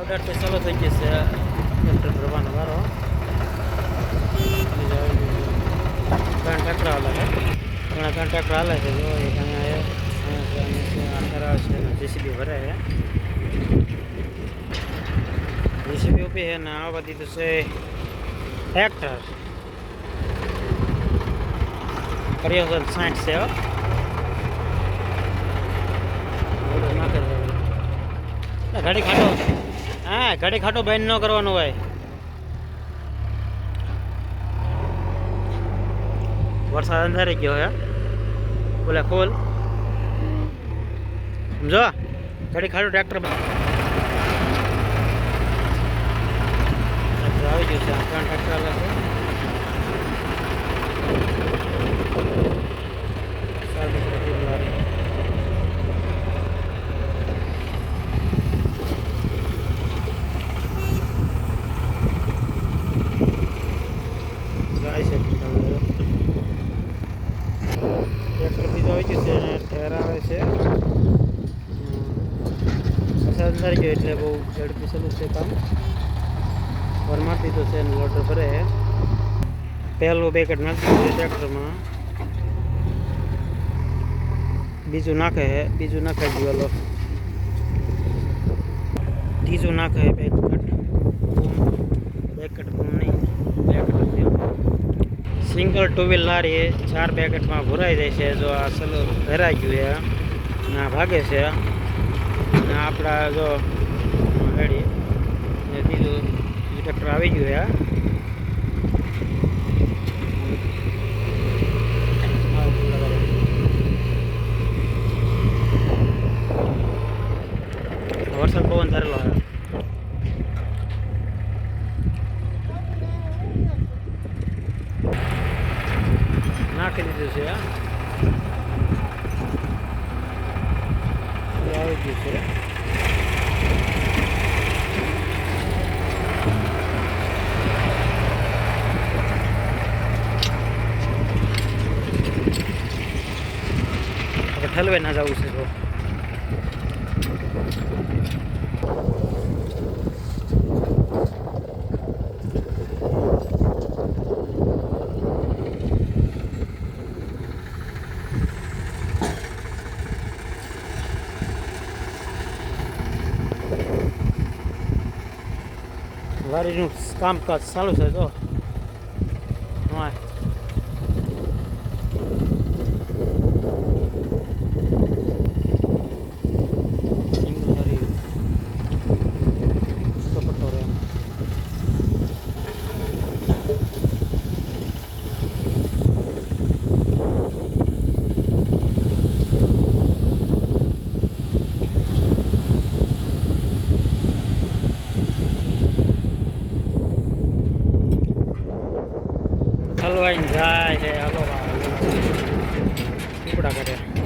order તો ચાલુ થઈ ગઈ છે ટ્રેક્ટર ભરવાનો વારો ત્રણ ટ્રેક્ટર હાલે છે ત્રણ ટ્રેક્ટર હાલે છે જો એક અહીંયા છે જેસીબી ભરાય છે જેસીબી ઊભી છે ને આ બધી તો છે ટ્રેક્ટર પરિવર્તન 60 છે ગાડી ખાટો હા ગાડી ખાટો બંધ ન કરવાનું હોય વરસાદ અંધારી ગયો હે બોલે ખોલ સમજો ગાડી ખાટો ટ્રેક્ટર આવી ગયું છે ત્રણ ટ્રેક્ટર અલગ ટ્રેક્ટર બીજો આવી ગયું છે અને ઠેર આવે છે અંદર ગયો એટલે બહુ ઝડપી ચાલુ છે કામ ભરમાર દીધો છે અને લોટર ભરે પહેલું બેકેટ નાખી દીધું છે ટ્રેક્ટરમાં બીજું નાખે છે બીજું નાખાઈ ગયું હલો ત્રીજું નાખે બેકેટ નહીં બેકેટ સિંગલ ટુ વ્હીલ લારી 4 બેકેટમાં ભરાઈ જાય છે જો આ સલો ભરાઈ ગયું છે ના ભાગે છે અને આપણા જો રેડી ને બીજું ટ્રેક્ટર આવી ગયું છે વરસાદ પવન ધરેલો છે નાખી દીધું છે આવી ગયું છે ઠલવે ના જવું છે તો વારીનું કામકાજ ચાલુ છે તો હા હલવાઈને જાય છે હલો ટુકડા કરે